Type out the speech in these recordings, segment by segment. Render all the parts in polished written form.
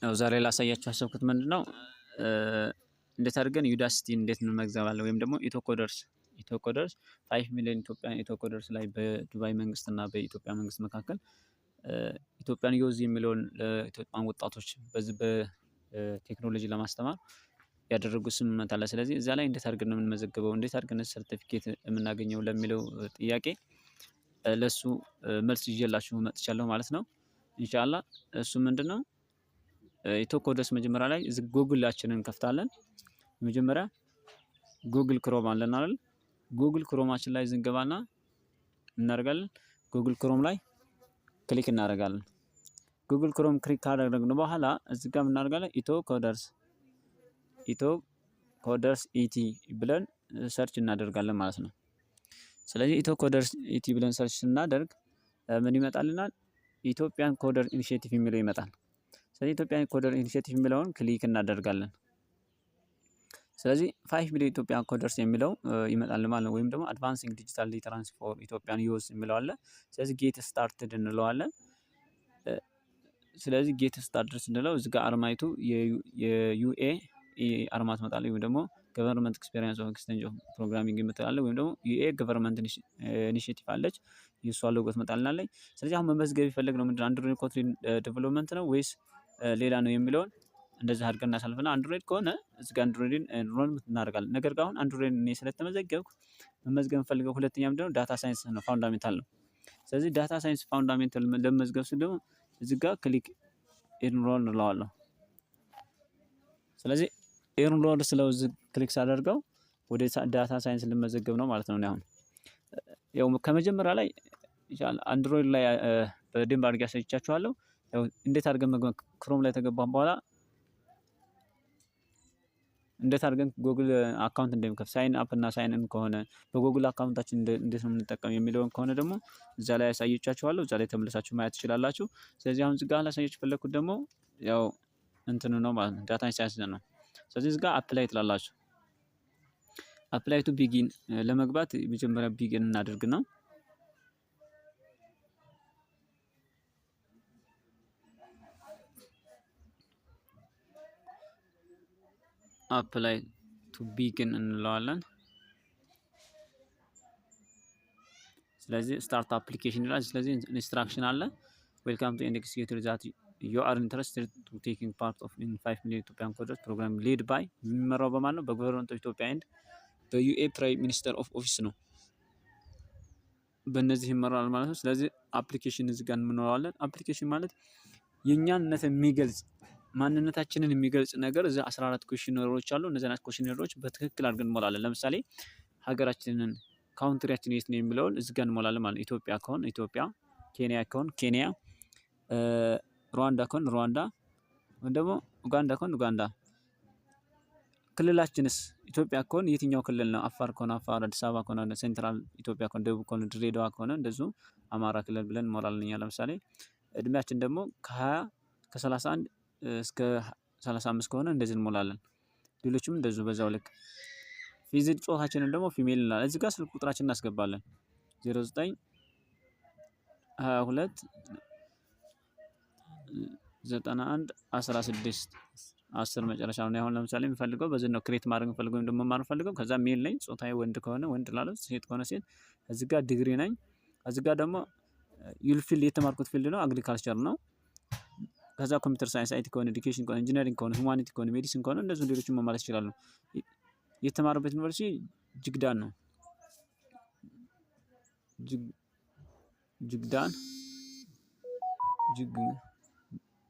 ያው ዛሬ ላሳያችሁ ያሰብኩት ምንድነው እንዴት አድርገን ዩዳሲቲን እንዴት እንመግዛባለን ወይም ደግሞ ኢትዮኮደርስ 5 ሚሊዮን ኢትዮጵያን ኢትዮኮደርስ ላይ በዱባይ መንግስት እና በኢትዮጵያ መንግስት መካከል ኢትዮጵያን ዩዝ የሚለውን ለኢትዮጵያን ወጣቶች በዚህ በቴክኖሎጂ ለማስተማር ያደረጉት ስምምነት አለ። ስለዚህ እዛ ላይ እንዴት አድርገን ነው የምንመዘገበው፣ እንዴት አድርገን ሰርቲፊኬት የምናገኘው ለሚለው ጥያቄ ለሱ መልስ ይዤላችሁ መጥቻለሁ ማለት ነው። ኢንሻአላህ እሱ ምንድነው ኢትዮኮደርስ መጀመሪያ ላይ ጉግላችንን እንከፍታለን። መጀመሪያ ጉግል ክሮም አለን አይደል? ጉግል ክሮማችን ላይ ዝንገባና እናደርጋለን። ጉግል ክሮም ላይ ክሊክ እናደርጋለን። ጉግል ክሮም ክሊክ ካደረግን በኋላ እዚህ ጋር እናደርጋለን ኢትዮኮደርስ ኢቲ ብለን ሰርች እናደርጋለን ማለት ነው። ስለዚህ ኢትዮኮደርስ ኢቲ ብለን ሰርች ስናደርግ ምን ይመጣልናል? ኢትዮጵያን ኮደር ኢኒሺዬቲቭ የሚለው ይመጣል። ስለዚህ ኢትዮጵያን ኮደር ኢኒሺዬቲቭ የሚለውን ክሊክ እናደርጋለን። ስለዚህ 5 ሚሊዮን ኢትዮጵያን ኮደርስ የሚለው ይመጣል ማለት ነው። ወይም ደግሞ አድቫንሲንግ ዲጂታል ሊተራሲ ፎር ኢትዮጵያን ዩዝ የሚለው አለ። ስለዚህ ጌት ስታርትድ እንለዋለን። ስለዚህ ጌት ስታርትድ ስንለው እዚህ ጋር አርማይቱ የዩኤ አርማ ትመጣለች። ወይም ደግሞ ገቨርንመንት ኤክስፔሪየንስ ኦፍ ኤክስቼንጅ ኦፍ ፕሮግራሚንግ የምትላለች። ወይም ደግሞ ዩኤ ገቨርንመንት ኢኒሺዬቲቭ አለች፣ የሷ ሎጎ ትመጣልናለች። ስለዚህ አሁን መመዝገብ የፈለግነው ምንድነው አንድሮይድ ኮትሊን ዴቨሎፕመንት ነው ወይስ ሌላ ነው የሚለውን እንደዚህ አድርገን እናሳልፈና አንድሮይድ ከሆነ እዚህ ጋር አንድሮይድን ሮል እናደርጋለን። ነገር ግን አሁን አንድሮይድ እኔ ስለተመዘገብኩ መመዝገብ የምፈልገው ሁለተኛ ምንድነው ዳታ ሳይንስ ነው፣ ፋውንዳሜንታል ነው። ስለዚህ ዳታ ሳይንስ ፋውንዳሜንታል ለመመዝገብ ስል ደግሞ እዚህ ጋር ክሊክ ኢንሮል እንለዋለሁ። ስለዚህ ኢንሮል ስለው እዚህ ክሊክ ሳደርገው ወደ ዳታ ሳይንስ ልመዘገብ ነው ማለት ነው። አሁን ያው ከመጀመሪያ ላይ አንድሮይድ ላይ በደንብ አድርጌ አሳይቻችኋለሁ። ያው እንዴት አድርገን ክሮም ላይ ተገባን በኋላ እንዴት አድርገን ጉግል አካውንት እንደምከፍት ሳይን አፕ እና ሳይን ኢን ከሆነ በጉግል አካውንታችን እንዴት ነው የምንጠቀም የሚለውን ከሆነ ደግሞ እዛ ላይ ያሳየቻችኋለሁ። እዛ ላይ ተመልሳችሁ ማየት ትችላላችሁ። ስለዚህ አሁን እዚህ ጋር ላሳያችሁ ፈለኩት ደግሞ ያው እንትኑ ነው ማለት ነው፣ ዳታ ሳይንስ ነው። ስለዚህ እዚህ ጋር አፕላይ ትላላችሁ። አፕላይ ቱ ቢጊን ለመግባት መጀመሪያ ቢጊን እናድርግ ነው። አፕላይ ቱ ቢጊን እንለዋለን። ስለዚህ ስታርት አፕሊኬሽን ይላል። ስለዚህ ኢንስትራክሽን አለ። ዌልካም ቱ ኤንድ ኤክስኪዩቲቭ ዛት ዩ አር ኢንትረስትድ ቱ ቴኪንግ ፓርት ኦፍ 5 ሚሊዮን ኢትዮጵያን ኮደርስ ፕሮግራም ሊድ ባይ የሚመራው በማን ነው? በገቨርንመንት ኦፍ ኢትዮጵያ ኤንድ በዩኤ ፕራይም ሚኒስተር ኦፍ ኦፊስ ነው። በእነዚህ ይመራል ማለት ነው። ስለዚህ አፕሊኬሽን እዚህ ጋር እንመራዋለን። አፕሊኬሽን ማለት የኛነት የሚገልጽ ማንነታችንን የሚገልጽ ነገር እዛ 14 ኩዌሽነሮች አሉ። እነዚህን ኩዌሽነሮች በትክክል አድርገን እንሞላለን። ለምሳሌ ሀገራችንን ካውንትሪያችን የት ነው የሚለውን እዚህ ጋር እንሞላለን ማለት ነው። ኢትዮጵያ ከሆነ ኢትዮጵያ፣ ኬንያ ከሆነ ኬንያ፣ ሩዋንዳ ከሆነ ሩዋንዳ፣ ወይም ደግሞ ኡጋንዳ ከሆነ ኡጋንዳ። ክልላችንስ ኢትዮጵያ ከሆነ የትኛው ክልል ነው? አፋር ከሆነ አፋር፣ አዲስ አበባ ከሆነ ሴንትራል ኢትዮጵያ ከሆነ፣ ደቡብ ከሆነ ድሬዳዋ ከሆነ እንደዚሁ አማራ ክልል ብለን እንሞላለን እኛ። ለምሳሌ እድሜያችን ደግሞ ከ31 እስከ 35 ከሆነ እንደዚህ እንሞላለን። ሌሎችም እንደዚሁ በዛው ልክ። ፊዚል ጾታችንን ደግሞ ፊሜል እንላለን። እዚህ ጋር ስልክ ቁጥራችንን እናስገባለን 0922 91 16 10 መጨረሻ ነው። አሁን ለምሳሌ የምፈልገው በዚህ ነው ክሬት ማድረግ የምፈልገው ወይም ደግሞ መማር የምፈልገው። ከዛ ሜል ነኝ፣ ጾታዬ ወንድ ከሆነ ወንድ እላለሁ፣ ሴት ከሆነ ሴት። እዚህ ጋር ዲግሪ ነኝ። እዚህ ጋር ደግሞ ዩልፊል የተማርኩት ፊልድ ነው አግሪካልቸር ነው። ከዛ ኮምፒውተር ሳይንስ፣ አይቲ ከሆነ ኤዱኬሽን ከሆነ ኢንጂነሪንግ ከሆነ ሁማኒቲ ከሆነ ሜዲሲን ከሆነ እንደዚህ ሌሎችን መማር ይችላሉ። የተማረበት ዩኒቨርሲቲ ጅግዳን ነው።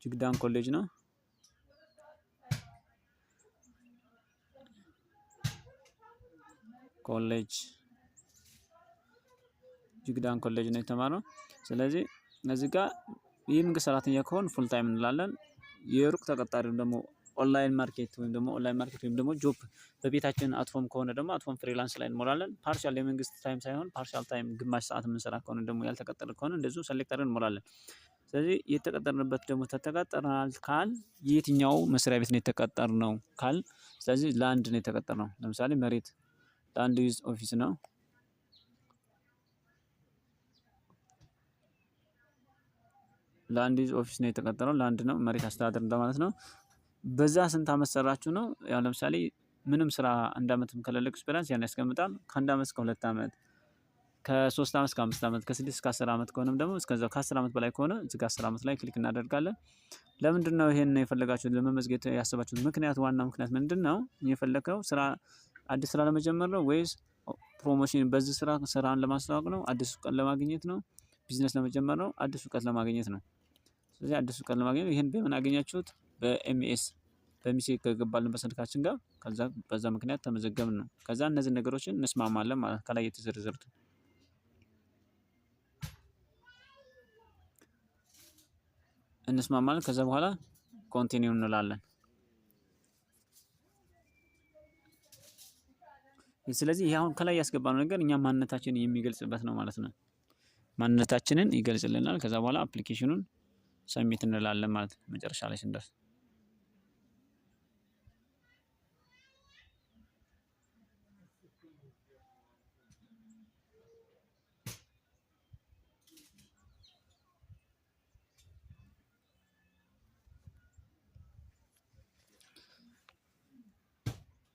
ጅግዳን ኮሌጅ ነው። ጅግዳን ኮሌጅ ነው የተማረው። ስለዚህ እዚህ ጋር የመንግስት ሰራተኛ ከሆነ ፉል ታይም እንላለን። የሩቅ ተቀጣሪ ደግሞ ኦንላይን ማርኬት ወይም ደግሞ ጆብ በቤታችን አትፎም ከሆነ ደግሞ አትፎም ፍሪላንስ ላይ እንሞላለን። ፓርሻል የመንግስት ታይም ሳይሆን ፓርሻል ታይም ግማሽ ሰዓት የምንሰራ ከሆነ ደግሞ ያልተቀጠረ ከሆነ እንደዚሁ ሰሌክት አድርገን እንሞላለን። ስለዚህ የተቀጠርንበት ደግሞ ተቀጠርናል ካል የትኛው መስሪያ ቤት ነው የተቀጠርነው ካል፣ ስለዚህ ላንድ ነው የተቀጠርነው። ለምሳሌ መሬት ላንድ ዩዝ ኦፊስ ነው። ላንድ ዩዝ ኦፊስ ነው የተቀጠረው። ላንድ ነው መሬት አስተዳደር እንደማለት ነው። በዛ ስንት አመት ሰራችሁ ነው። ያው ለምሳሌ ምንም ስራ 1 አመትም ከሌለ ኤክስፒሪያንስ ያን ያስቀምጣል። ከ1 አመት እስከ 2 አመት፣ ከ3 አመት እስከ 5 አመት፣ ከ6 እስከ 10 አመት ከሆነም ደግሞ እስከዛው ከ10 አመት በላይ ከሆነ እዚህ ጋር 10 አመት ላይ ክሊክ እናደርጋለን። ለምንድነው ይሄን የፈለጋችሁት ለመመዝገብ ያሰባችሁት ምክንያት ዋና ምክንያት ምንድነው? የፈለከው ስራ አዲስ ስራ ለመጀመር ነው ወይስ ፕሮሞሽን በዚህ ስራ ስራን ለማስተዋወቅ ነው? አዲስ እውቀት ለማግኘት ነው? ቢዝነስ ለመጀመር ነው? አዲስ እውቀት ለማግኘት ነው? ስለዚህ አዲስ እውቀት ለማግኘት ይሄን በምን አገኛችሁት? በኤምኤስ በሚሴጅ ከገባልን በስልካችን ጋር ከዛ በዛ ምክንያት ተመዘገብን ነው። ከዛ እነዚህ ነገሮችን እንስማማለን ማለት ከላይ የተዘረዘሩት እንስማማለን። ከዛ በኋላ ኮንቲኒው እንላለን። ስለዚህ ይሄ አሁን ከላይ ያስገባነው ነገር እኛ ማንነታችንን የሚገልጽበት ነው ማለት ነው። ማንነታችንን ይገልጽልናል። ከዛ በኋላ አፕሊኬሽኑን ሰሚት እንላለን ማለት ነው። መጨረሻ ላይ ስንደርስ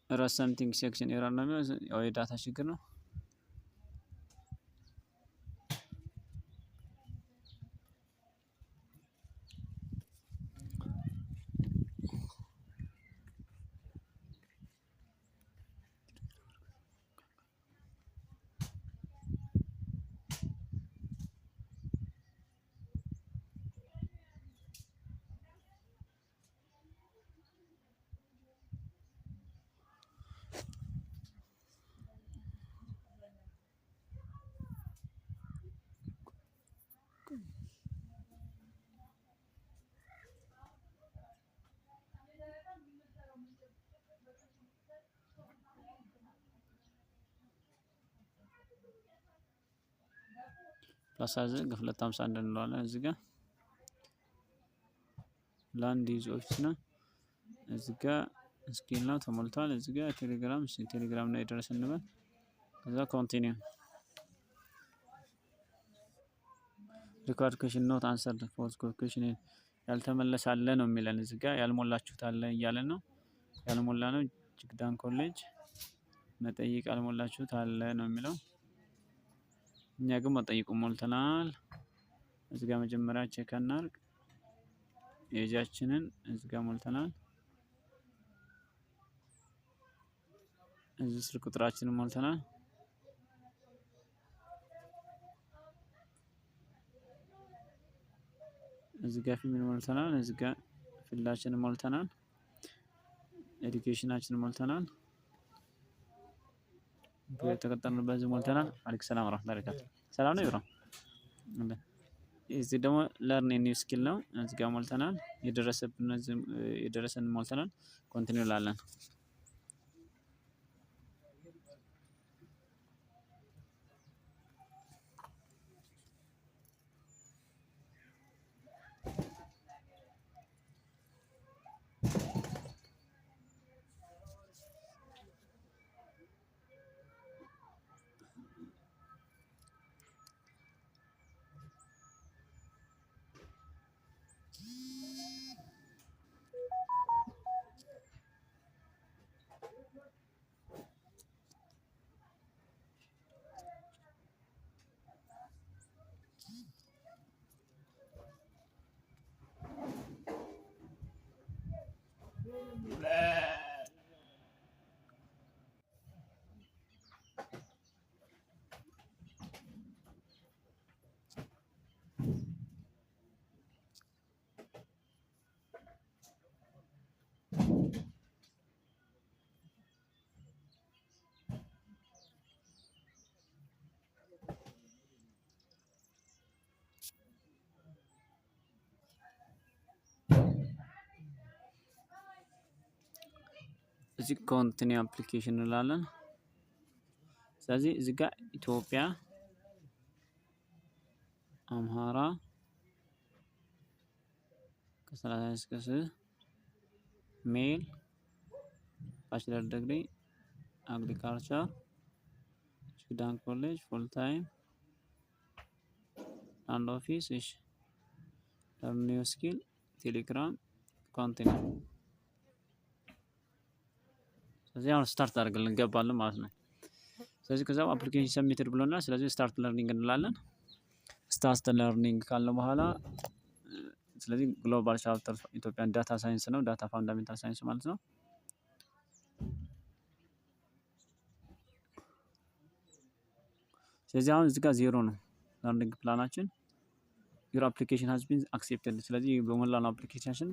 ራስ ሰምቲንግ ሴክሽን ኤረር ነው የሚለው ያው የዳታ ችግር ነው። ፕላስ አዘግ 251 እንለዋለን። እዚህ ጋር ላንድ ዩዝ ኦፊስ ነው። እዚህ ጋር ስኪል ነው ተሞልቷል። እዚህ ጋር ቴሌግራም ቴሌግራም ላይ ደረሰ እንበል። ከዛ ኮንቲኒው ሪኳርድ ኩዌሽን ኖት አንሰርድ ፎርስ ኩዌሽን ያልተመለሰ አለ ነው የሚለን። እዚህ ጋር ያልሞላችሁት አለ እያለን ነው። ያልሞላ ነው ጅግዳን ኮሌጅ መጠይቅ ያልሞላችሁት አለ ነው የሚለው። እኛ ግን መጠይቁ ሞልተናል። እዚህ ጋር መጀመሪያ ቼክ እናድርግ። ኤጃችንን እዚህ ጋር ሞልተናል። እዚህ ስልክ ቁጥራችንን ሞልተናል። እዚህ ጋር ፊልም ሞልተናል። እዚህ ጋር ፊልዳችንን ሞልተናል። ኤዱኬሽናችንን ሞልተናል። የተቀጠርንበት በዚህ ሞልተናል። አለይኩም ሰላም ወራህመቱላሂ ወበረካቱ። ሰላም ነው ይብራ። እዚህ ደግሞ ለርን ኒው ስኪል ነው። እዚህ ጋር ሞልተናል። የደረሰን ሞልተናል። ኮንቲኒው ላለን እዚህ ኮንቲኒው አፕሊኬሽን እንላለን። ስለዚህ እዚህ ጋር ኢትዮጵያ፣ አምሃራ ከ30 እስከ 60 ሜል ባችለር ዲግሪ አግሪካልቸር ጅግዳን ኮሌጅ ፉል ታይም አንድ ኦፊስ። እሺ ኒው ስኪል ቴሌግራም ኮንቴነር። ስለዚህ አሁን ስታርት አድርገን እንገባለን ማለት ነው። ስለዚህ ከዛው አፕሊኬሽን ሰብሚትድ ብሎናል። ስለዚህ ስታርት ለርኒንግ እንላለን። ስታርት ለርኒንግ ካለ በኋላ ስለዚህ ግሎባል ቻፕተር ኢትዮጵያን ዳታ ሳይንስ ነው፣ ዳታ ፋንዳሜንታል ሳይንስ ማለት ነው። ስለዚህ አሁን እዚህ ጋር 0 ነው ለርኒንግ ፕላናችን። ዩር አፕሊኬሽን ሃዝ ቢን አክሴፕትድ። ስለዚህ በሞላው አፕሊኬሽናችን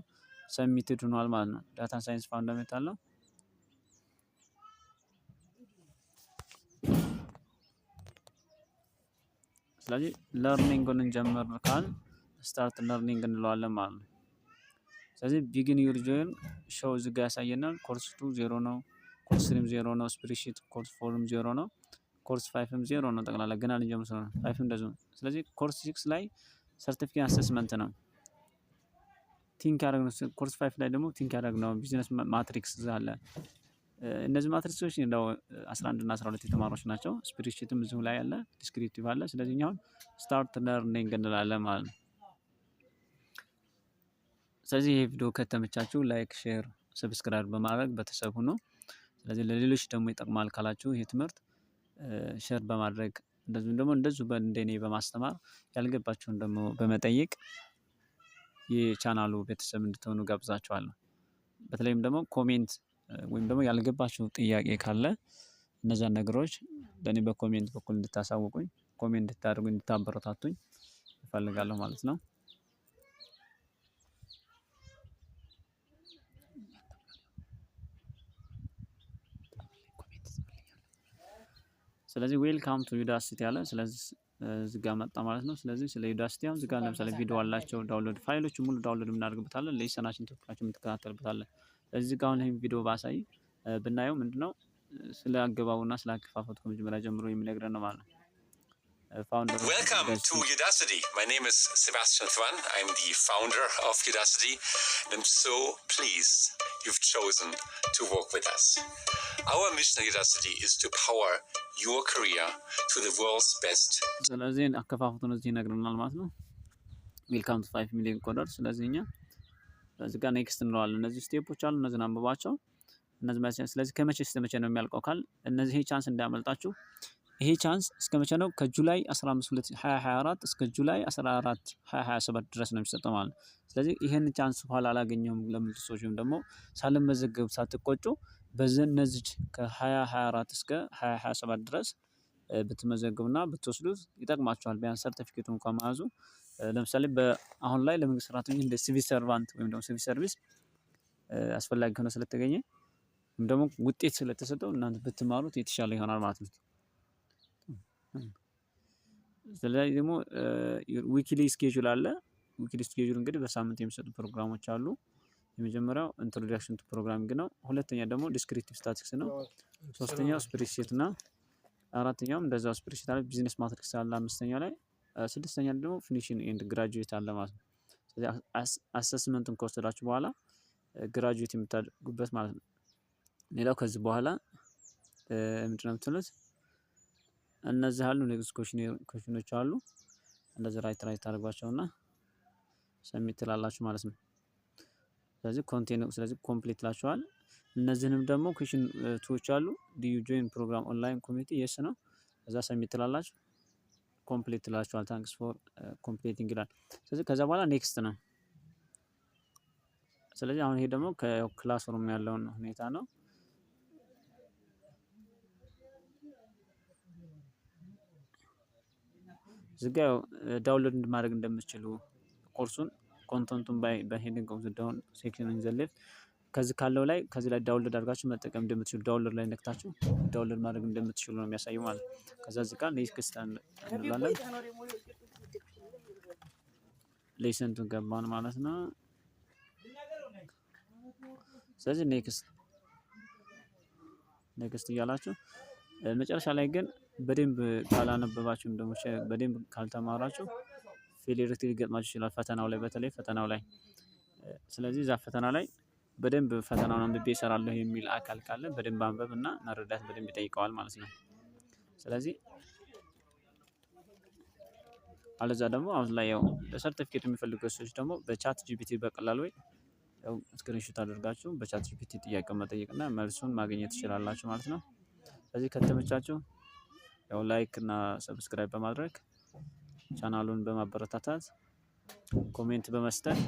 ሰብሚትድ ሆኗል ማለት ነው። ዳታ ሳይንስ ፋንዳሜንታል ነው። ስለዚህ ለርኒንግን እንጀምር ካል ስታርት ለርኒንግ እንለዋለን ማለት ነው። ስለዚህ ቢጊን ዩር ጆይን ሾው እዚህ ጋር ያሳየናል። ኮርስ 2 0 ነው፣ ኮርስ 3 0 ነው፣ ስፕሪሺት ኮርስ 4 0 ነው፣ ኮርስ 5 0 ነው። ጠቅላላ ገና ልንጀምር ስለሆነ 5 እንደዚሁ። ስለዚህ ኮርስ 6 ላይ ሰርቲፊኬት አሰስመንት ነው ቲንክ ያደረግነው። ኮርስ 5 ላይ ደግሞ ቲንክ ያደረግነው ቢዝነስ ማትሪክስ አለ። እነዚህ ማትሪክሶች እንደው 11 እና 12 የተማሪዎች ናቸው። ስፕሪሺትም እዚሁ ላይ አለ፣ ዲስክሪፕቲቭ አለ። ስለዚህ እኛው ስታርት ለርኒንግ እንላለን ማለት ነው። ስለዚህ ይሄ ቪዲዮ ከተመቻችሁ ላይክ፣ ሼር፣ ሰብስክራይብ በማድረግ ቤተሰብ ሁኑ። ስለዚህ ለሌሎች ደግሞ ይጠቅማል ካላችሁ ይሄ ትምህርት ሼር በማድረግ እንደዚሁ እንደኔ በማስተማር ያልገባችሁን ደግሞ በመጠየቅ የቻናሉ ቤተሰብ እንድትሆኑ ጋብዛችኋለሁ። በተለይም ደግሞ ኮሜንት ወይም ደግሞ ያልገባችሁ ጥያቄ ካለ እነዛን ነገሮች ለኔ በኮሜንት በኩል እንድታሳውቁኝ፣ ኮሜንት እንድታደርጉኝ፣ እንድታበረታቱኝ እፈልጋለሁ ማለት ነው። ስለዚህ ዌልካም ቱ ዩዳሲቲ አለ። ስለዚህ እዚህ ጋር መጣ ማለት ነው። ስለዚህ ስለ ዩዳሲቲ አሁን እዚህ ጋር ለምሳሌ ቪዲዮ አላቸው፣ ዳውንሎድ ፋይሎች ሙሉ ዳውንሎድ የምናደርግበታለን፣ ሌሰናችን ተከታትላችሁ የምትከታተሉበታለን። ስለዚህ ጋር አሁን ይሄን ቪዲዮ ባሳይ ብናየው ምንድነው ስለ አገባቡና ስለ አከፋፈቱ ከመጀመሪያ ጀምሮ የሚነግረን ነው ማለት ነው። Welcome to Udacity. My name is Sebastian Thwan. I'm the founder of Udacity. I'm so pleased you've chosen to work with us. Our mission at Udacity is to power your career to the world's best. ስለዚህ አከፋፈቱን እዚህ ይነግረናል ማለት ነው። ዌልካም ቱ 5 ሚሊዮን ኮደር። ስለዚህ እኛ እዚህ ጋር ኔክስት እንለዋለን። እነዚህ ስቴፖች አሉ፣ እነዚህን አንብባቸው። እነዚህ ማለት ስለዚህ ከመቼ እስከ መቼ ነው የሚያልቀው ካል እነዚህ ቻንስ እንዳያመልጣችሁ። ይሄ ቻንስ እስከ መቼ ነው? ከጁላይ 15 2024 እስከ ጁላይ 14 2027 ድረስ ነው የሚሰጠው ማለት ነው። ስለዚህ ይሄን ቻንስ ኋላ አላገኘሁም ለምትሉ ሰዎችም ደግሞ ሳልመዘገብ ሳትቆጩ በእነዚህ ከ2024 እስከ 2027 ድረስ ብትመዘገቡና ብትወስዱት ይጠቅማችኋል። ቢያንስ ሰርቲፊኬቱን እንኳን መያዙ ለምሳሌ አሁን ላይ ለመንግስት ሰራተኞች እንደ ሲቪል ሰርቫንት ወይም ደግሞ ሲቪል ሰርቪስ አስፈላጊ ሆኖ ስለተገኘ ወይም ደግሞ ውጤት ስለተሰጠው እናንተ ብትማሩት የተሻለ ይሆናል ማለት ነው። ስለዚህ ደግሞ ዊክሊ ስኬጁል አለ። ዊክሊ ስኬጁል እንግዲህ በሳምንት የሚሰጡ ፕሮግራሞች አሉ። የመጀመሪያው ኢንትሮዳክሽን ቱ ፕሮግራሚንግ ነው። ሁለተኛ ደግሞ ዲስክሪፕቲቭ ስታቲክስ ነው። ሶስተኛው ስፕሪድሺት ነው። አራተኛውም እንደዛው ስፕሪድሺት አለ። ቢዝነስ ማትሪክስ አለ አምስተኛው ላይ። ስድስተኛ ደግሞ ፊኒሽንግ ኤንድ ግራጁዌት አለ ማለት ነው። ስለዚህ አሰስመንቱን ከወሰዳችሁ በኋላ ግራጁዌት የምታደርጉበት ማለት ነው። ሌላው ከዚህ በኋላ ምንድነው የምትሉት? እነዚህ አሉ ኔክስት ኮሽኖች አሉ። እንደዚህ ራይት ታደርጓቸውና ሰሚት ትላላችሁ ማለት ነው። ስለዚህ ስለዚህ ኮምፕሊት ላችኋል። እነዚህንም ደግሞ ኩዌሽን ቱዎች አሉ። ዱ ዩ ጆይን ፕሮግራም ኦንላይን ኮሚኒቲ የስ ነው። እዛ ሰሚት ትላላችሁ፣ ኮምፕሊት ትላችኋል። ታንክስ ፎር ኮምፕሊቲንግ ይላል። ስለዚህ ከዛ በኋላ ኔክስት ነው። ስለዚህ አሁን ይሄ ደግሞ ከክላስ ሩም ያለውን ሁኔታ ነው። እዚህ ጋር ዳውንሎድ ማድረግ እንደምትችሉ ኮርሱን ኮንተንቱን በሄዲንግ ኦፍ ዘ ዳውን ሴክሽን ኢን ዘ ሌፍት ከዚህ ካለው ላይ ከዚህ ላይ ዳውንሎድ አድርጋችሁ መጠቀም እንደምትችሉ ዳውንሎድ ላይ ነክታችሁ ዳውንሎድ ማድረግ እንደምትችሉ ነው የሚያሳየው ማለት ነው። ከዛ እዚህ ጋር ኔክስት እንላለን። ሌሰንቱን ገባን ማለት ነው። ስለዚህ ኔክስት እያላችሁ መጨረሻ ላይ ግን በደንብ ካላነበባችሁ ደግሞ በደንብ ካልተማራችሁ ፌሊሪቲ ሊገጥማችሁ ይችላል ፈተናው ላይ በተለይ ፈተናው ላይ። ስለዚህ እዛ ፈተና ላይ በደንብ ፈተናውን አንብቤ እሰራለሁ የሚል አካል ካለ በደንብ አንበብ እና መረዳት በደንብ ይጠይቀዋል ማለት ነው። ስለዚህ አለዛ ደግሞ አሁን ላይ ያው ለሰርቲፊኬት የሚፈልጉ ሰዎች ደግሞ በቻት ጂፒቲ በቀላሉ ያው ስክሪንሾት አድርጋችሁ በቻት ጂፒቲ ጥያቄ መጠየቅና መልሱን ማግኘት ትችላላችሁ ማለት ነው። ስለዚህ ከተመቻችሁ ያው ላይክ እና ሰብስክራይብ በማድረግ ቻናሉን በማበረታታት ኮሜንት በመስጠት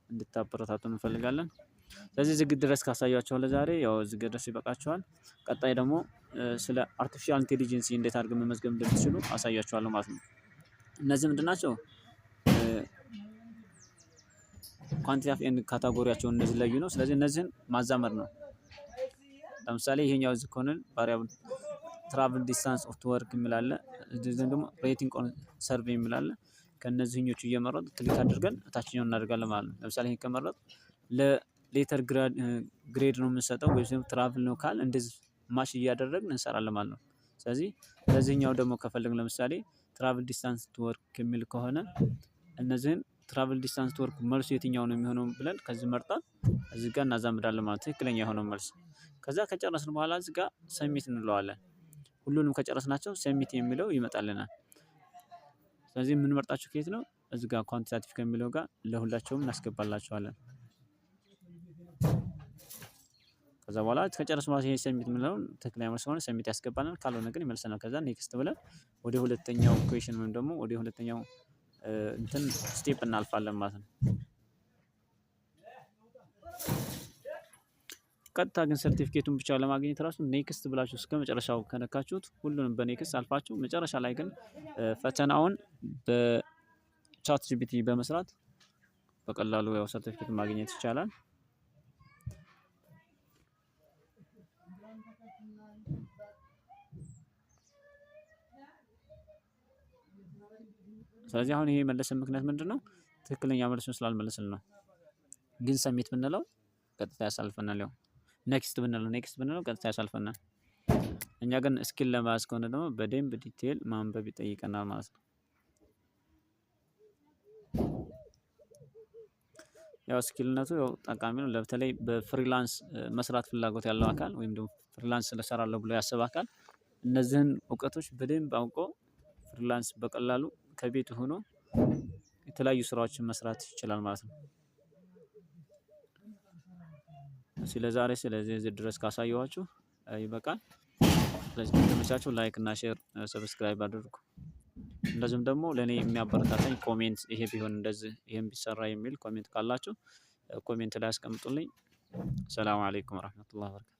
እንድታበረታቱን እንፈልጋለን። ስለዚህ እዚህ ድረስ ካሳያችሁ ለዛሬ ያው እዚህ ድረስ ይበቃችኋል። ቀጣይ ደግሞ ስለ አርቲፊሻል ኢንቴሊጀንስ እንዴት አድርገን መመዝገብ እንደምትችሉ አሳያችኋለሁ ማለት ነው። እነዚህ ምንድን ናቸው? ኳንቲቲ ኤንድ ካታጎሪያቸው እንደዚህ ለዩ ነው። ስለዚህ እነዚህን ማዛመድ ነው። ለምሳሌ ይሄኛው እዚህ ከሆነ ቫሪያብል ትራቭል ዲስታንስ ኦፍ ቱ ወርክ የሚል አለ። እዚህ ደግሞ ሬቲንግ ኦን ሰርቬይ የሚል አለ። ከነዚህኞቹ እየመረጥ ክሊክ አድርገን ታችኛውን እናደርጋለን ማለት ነው። ለምሳሌ ይሄን ከመረጥ ለሌተር ግሬድ ነው የምንሰጠው ወይስ ትራቭል ነው ካል እንደዚህ ማሽ እያደረግን እንሰራለን ማለት ነው። ስለዚህ ለዚህኛው ደግሞ ከፈለግን ለምሳሌ ትራቭል ዲስታንስ ቱ ወርክ የሚል ከሆነ እነዚህን ትራቭል ዲስታንስ ቱ ወርክ መልሱ የትኛው ነው የሚሆነው ብለን ከዚህ መርጠን እዚህ ጋር እናዛምዳለን ማለት ትክክለኛ የሆነው መልስ። ከዛ ከጨረስን በኋላ እዚህ ጋር ሰሚት እንለዋለን። ሁሉንም ከጨረስናቸው ሰሚት የሚለው ይመጣልናል። ስለዚህ የምንመርጣቸው ከየት ነው? እዚህ ጋር ኳንቲታቲቭ ከሚለው ጋር ለሁላቸውም እናስገባላቸዋለን። ከዛ በኋላ ከጨረስን በኋላ ይሄ ሰሚት የምንለውን ትክክለኛ መልስ ከሆነ ሰሚት ያስገባናል፣ ካልሆነ ግን ይመልሰናል። ከዛ ኔክስት ብለን ወደ ሁለተኛው ኩዌሽን ወይም ደግሞ ወደ ሁለተኛው እንትን ስቴፕ እናልፋለን ማለት ነው። ቀጥታ ግን ሰርቲፊኬቱን ብቻ ለማግኘት ራሱ ኔክስት ብላችሁ እስከ መጨረሻው ከነካችሁት ሁሉንም በኔክስት አልፋችሁ መጨረሻ ላይ ግን ፈተናውን በቻት ጂፒቲ በመስራት በቀላሉ ያው ሰርቲፊኬቱን ማግኘት ይቻላል። ስለዚህ አሁን ይሄ የመለሰን ምክንያት ምንድነው? ትክክለኛ መልሱን ስላልመለስን ነው። ግን ሰሚት ብንለው ቀጥታ ያሳልፈናል። ያው ኔክስት ብንለው ቀጥታ ያሳልፈናል። እኛ ግን ስኪል ለማያዝ ከሆነ ደግሞ በደንብ ዲቴል ማንበብ ይጠይቀናል ማለት ነው። ያው ስኪልነቱ ያው ጠቃሚ ነው። በተለይ በፍሪላንስ መስራት ፍላጎት ያለው አካል ወይም ደግሞ ፍሪላንስ ስለሰራለሁ ብሎ ያሰበ አካል እነዚህን እውቀቶች በደንብ አውቆ ፍሪላንስ በቀላሉ ከቤት ሆኖ የተለያዩ ስራዎችን መስራት ይችላል ማለት ነው። ስለዚህ ድረስ ካሳየኋችሁ ይበቃል። ስለዚህ ከተመቻችሁ ላይክ እና ሼር ሰብስክራይብ አድርጉ። እንደዚሁም ደግሞ ለኔ የሚያበረታታኝ ኮሜንት ይሄ ቢሆን እንደዚህ ይሄን ቢሰራ የሚል ኮሜንት ካላችሁ ኮሜንት ላይ አስቀምጡልኝ። ሰላም አለይኩም ወራህመቱላሂ ወበረካቱ።